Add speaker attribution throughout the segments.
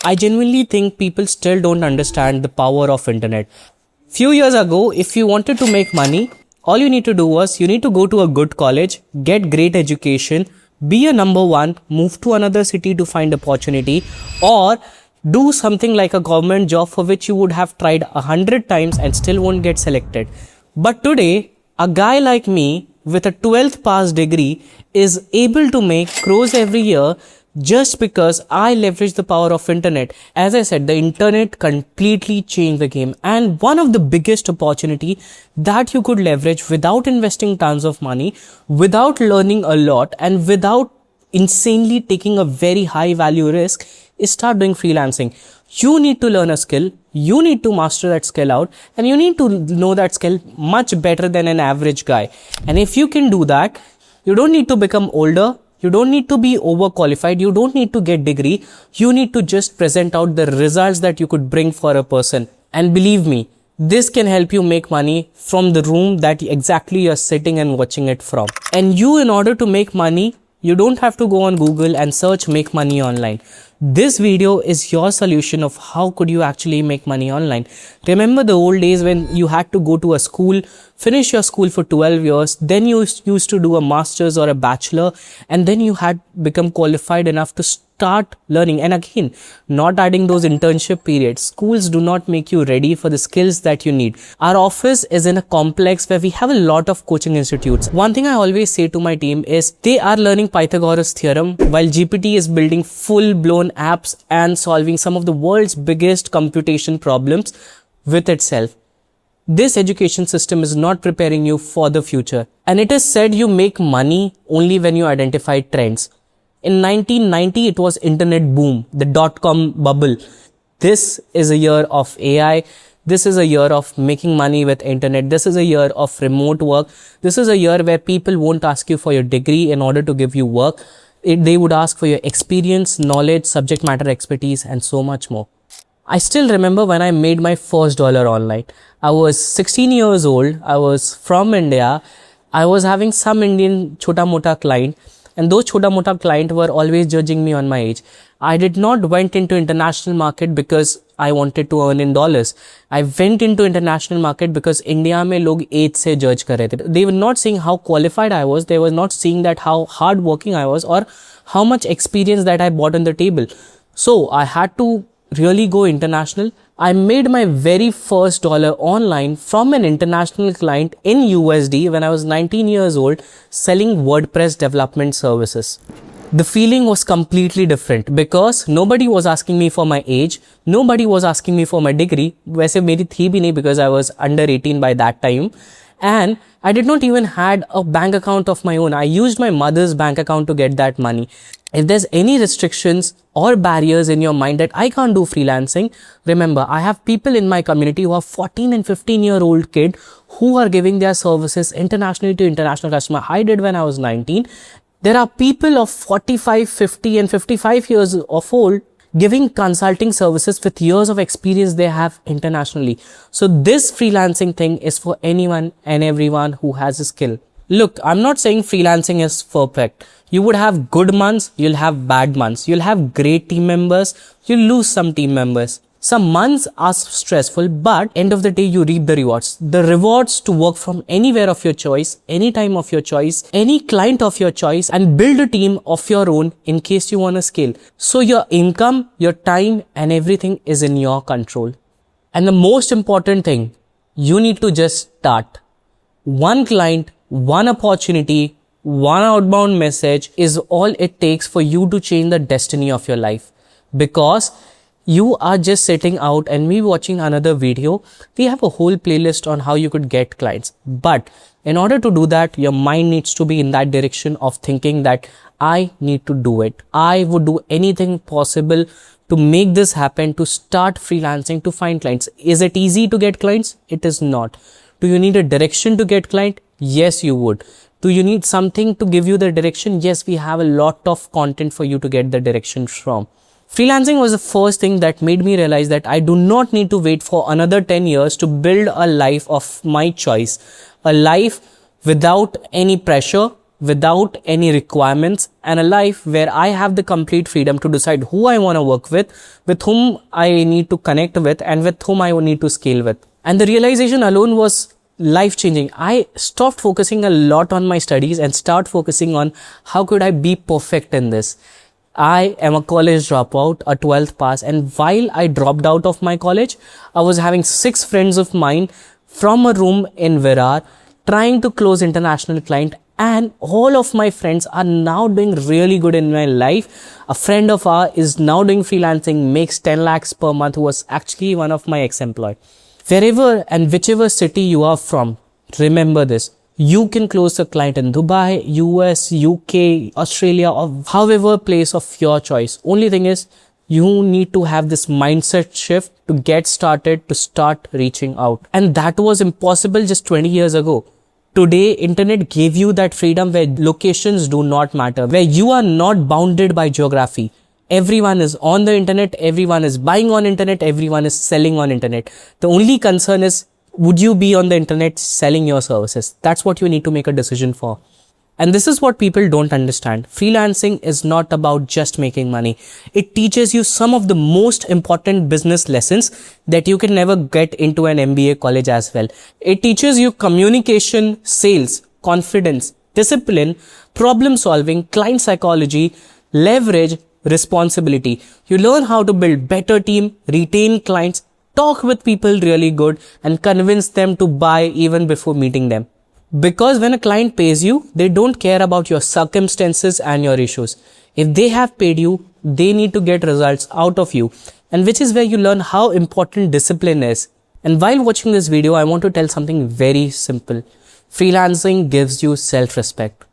Speaker 1: I genuinely think people still don't understand the power of internet. Few years ago, if you wanted to make money, all you need to do was you need to go to a good college, get great education, be a number one, move to another city to find opportunity, or do something like a government job for which you would have tried 100 times and still won't get selected. But today, a guy like me with a 12th pass degree is able to make crores every year just because I leverage the power of internet. As I said, the internet completely changed the game, and one of the biggest opportunity that you could leverage without investing tons of money, without learning a lot, and without insanely taking a very high value risk is start doing freelancing. You need to learn a skill, you need to master that skill out, and you need to know that skill much better than an average guy. And if you can do that, you don't need to become older, you don't need to be overqualified, you don't need to get degree, you need to just present out the results that you could bring for a person. And believe me, this can help you make money from the room that exactly you're sitting and watching it from. And you, in order to make money, you don't have to go on Google and search make money online. This video is your solution of how could you actually make money online. Remember the old days when you had to go to a school, finish your school for 12 years, then you used to do a master's or a bachelor, and then you had become qualified enough to start learning. And again, not adding those internship periods. Schools do not make you ready for the skills that you need. Our office is in a complex where we have a lot of coaching institutes. One thing I always say to my team is they are learning Pythagoras theorem while GPT is building full-blown apps and solving some of the world's biggest computation problems with itself. This education system is not preparing you for the future. And it is said you make money only when you identify trends. In 1990, it was internet boom, the dot-com bubble. This is a year of AI. This is a year of making money with internet. This is a year of remote work. This is a year where people won't ask you for your degree in order to give you work. They would ask for your experience, knowledge, subject matter expertise, and so much more. I still remember when I made my first dollar online. I was 16 years old. I was from India. I was having some Indian chota mota client, and those chota mota client were always judging me on my age. I did not went into international market because I wanted to earn in dollars. I went into international market because India में लोग age से judge कर रहे थे. They were not seeing how qualified I was. They were not seeing that how hard working I was or how much experience that I brought on the table. So I had to really go international. I made my very first dollar online from an international client in USD when I was 19 years old selling WordPress development services. The feeling was completely different because nobody was asking me for my age, nobody was asking me for my degree. वैसे मेरी थी भी नहीं because I was under 18 by that time, and I did not even had a bank account of my own. I used my mother's bank account to get that money. If there's any restrictions or barriers in your mind that I can't do freelancing, remember I have people in my community who are 14 and 15-year-old kid who are giving their services internationally to international customer. I did when I was 19. There are people of 45, 50 and 55 years of old giving consulting services with years of experience they have internationally. So this freelancing thing is for anyone and everyone who has a skill. Look, I'm not saying freelancing is perfect. You would have good months, you'll have bad months. You'll have great team members, you'll lose some team members. Some months are stressful, but end of the day, you reap the rewards. The rewards to work from anywhere of your choice, any time of your choice, any client of your choice, and build a team of your own in case you want to scale. So your income, your time, and everything is in your control. And the most important thing, you need to just start. One client, one opportunity, one outbound message is all it takes for you to change the destiny of your life. Because you are just sitting out and me watching another video, we have a whole playlist on how you could get clients. But in order to do that, your mind needs to be in that direction of thinking that I need to do it. I would do anything possible to make this happen, to start freelancing, to find clients. Is it easy to get clients? It is not. Do you need a direction to get client? Yes, you would. Do you need something to give you the direction? Yes, we have a lot of content for you to get the direction from. Freelancing was the first thing that made me realize that I do not need to wait for another 10 years to build a life of my choice. A life without any pressure, without any requirements, and a life where I have the complete freedom to decide who I want to work with whom I need to connect with, and with whom I need to scale with. And the realization alone was life changing. I stopped focusing a lot on my studies and start focusing on how could I be perfect in this. I am a college dropout, a 12th pass, and while I dropped out of my college, I was having 6 friends of mine from a room in Virar trying to close international client, and all of my friends are now doing really good in my life. A friend of ours is now doing freelancing, makes 10 lakhs per month, who was actually one of my ex-employee. Wherever and whichever city you are from, remember this. You can close a client in Dubai, US, UK, Australia, or however place of your choice. Only thing is, you need to have this mindset shift to get started, to start reaching out. And that was impossible just 20 years ago. Today, internet gave you that freedom where locations do not matter, where you are not bounded by geography. Everyone is on the internet, everyone is buying on internet, everyone is selling on internet. The only concern is, would you be on the internet selling your services? That's what you need to make a decision for. And this is what people don't understand. Freelancing is not about just making money. It teaches you some of the most important business lessons that you can never get into an MBA college as well. It teaches you communication, sales, confidence, discipline, problem solving, client psychology, leverage, responsibility. You learn how to build better team, retain clients, talk with people really good, and convince them to buy even before meeting them. Because when a client pays you, they don't care about your circumstances and your issues. If they have paid you, they need to get results out of you, and which is where you learn how important discipline is. And while watching this video, I want to tell something very simple. Freelancing gives you self-respect.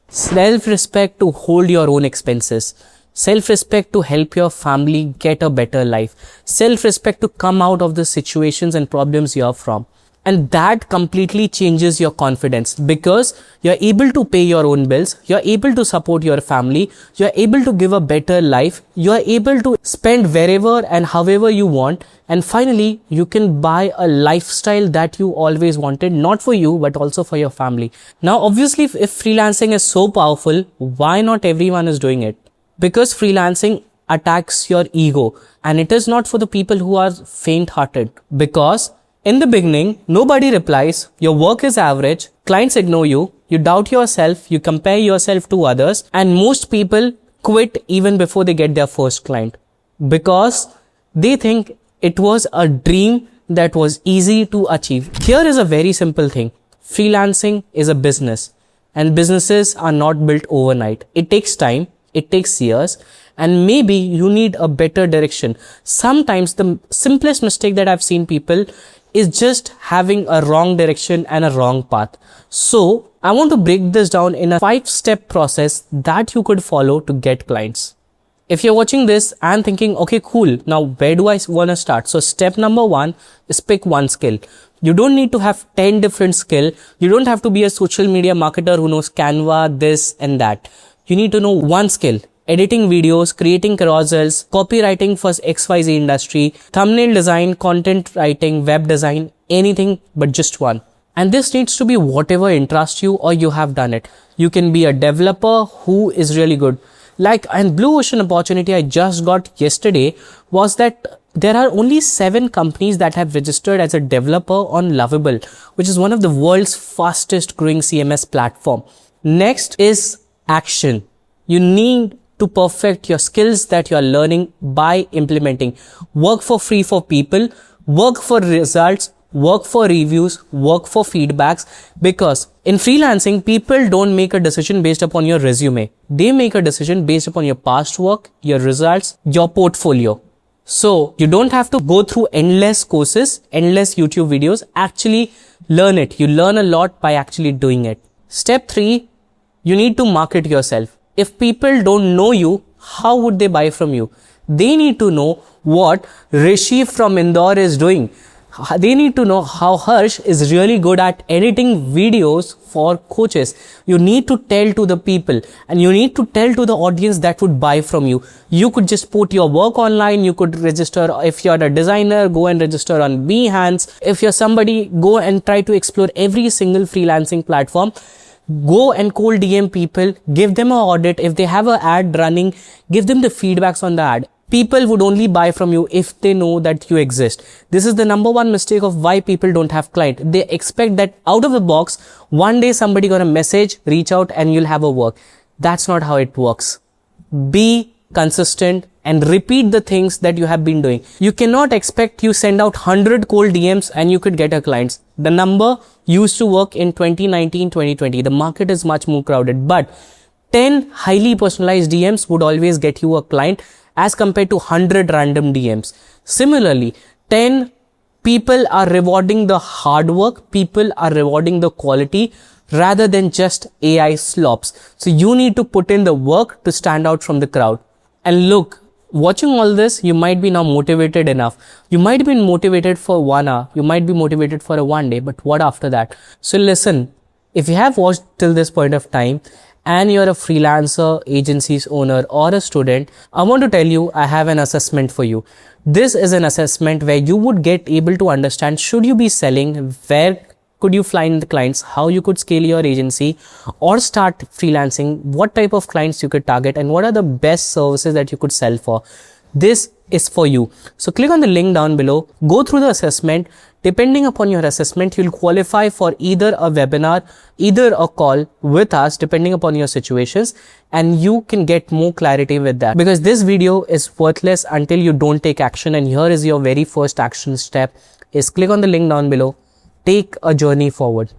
Speaker 1: Self-respect to hold your own expenses. Self-respect to help your family get a better life. Self-respect to come out of the situations and problems you are from. And that completely changes your confidence, because you're able to pay your own bills, you're able to support your family, you're able to give a better life, you're able to spend wherever and however you want, and finally you can buy a lifestyle that you always wanted, not for you but also for your family. Now obviously, if freelancing is so powerful, why not everyone is doing it? Because freelancing attacks your ego, and it is not for the people who are faint-hearted. Because in the beginning, nobody replies, your work is average, clients ignore you, you doubt yourself, you compare yourself to others, and most people quit even before they get their first client. Because they think it was a dream that was easy to achieve. Here is a very simple thing. Freelancing is a business, and businesses are not built overnight. It takes time. It takes years, and maybe you need a better direction. Sometimes the simplest mistake that I've seen people is just having a wrong direction and a wrong path. So I want to break this down in a 5-step process that you could follow to get clients. If you're watching this and thinking, okay, cool, now where do I want to start? So step number 1 is pick one skill. You don't need to have 10 different skills. You don't have to be a social media marketer who knows Canva, this and that. You need to know one skill. Editing videos, creating carousels, copywriting for XYZ industry, thumbnail design, content writing, web design, anything but just one. And this needs to be whatever interests you or you have done it. You can be a developer who is really good. Like, and blue ocean opportunity I just got yesterday was that there are only 7 companies that have registered as a developer on Lovable, which is one of the world's fastest growing CMS platform. Next is action. You need to perfect your skills that you are learning by implementing. Work for free for people, work for results, work for reviews, work for feedbacks, because in freelancing, people don't make a decision based upon your resume. They make a decision based upon your past work, your results, your portfolio. So you don't have to go through endless courses, endless YouTube videos. Actually learn it. You learn a lot by actually doing it. Step 3, you need to market yourself. If people don't know you, how would they buy from you? They need to know what Rishi from Indore is doing. They need to know how Harsh is really good at editing videos for coaches. You need to tell to the people, and you need to tell to the audience that would buy from you. You could just put your work online. You could register. If you're a designer, go and register on Behance. If you're somebody, go and try to explore every single freelancing platform. Go and cold DM people, give them an audit. If they have an ad running, give them the feedbacks on the ad. People would only buy from you if they know that you exist. This is the number one mistake of why people don't have client. They expect that out of the box, one day somebody gonna message, reach out, and you'll have a work. That's not how it works. Be consistent and repeat the things that you have been doing. You cannot expect you send out 100 cold DMs and you could get a clients. The number used to work in 2019, 2020. The market is much more crowded, but 10 highly personalized DMs would always get you a client as compared to 100 random DMs. Similarly, 10 people are rewarding the hard work, people are rewarding the quality rather than just AI slops. So you need to put in the work to stand out from the crowd. And look, watching all this, you might be now motivated enough. You might be motivated for 1 hour, you might be motivated for a 1 day, but what after that? So listen, if you have watched till this point of time and you're a freelancer, agency's owner or a student, I want to tell you, I have an assessment for you. This is an assessment where you would get able to understand, should you be selling, where could you find the clients, how you could scale your agency or start freelancing, what type of clients you could target, and what are the best services that you could sell for. This is for you. So click on the link down below, go through the assessment. Depending upon your assessment, you'll qualify for either a webinar, either a call with us, depending upon your situations, and you can get more clarity with that. Because this video is worthless until you don't take action, and here is your very first action step, is click on the link down below. Take a journey forward.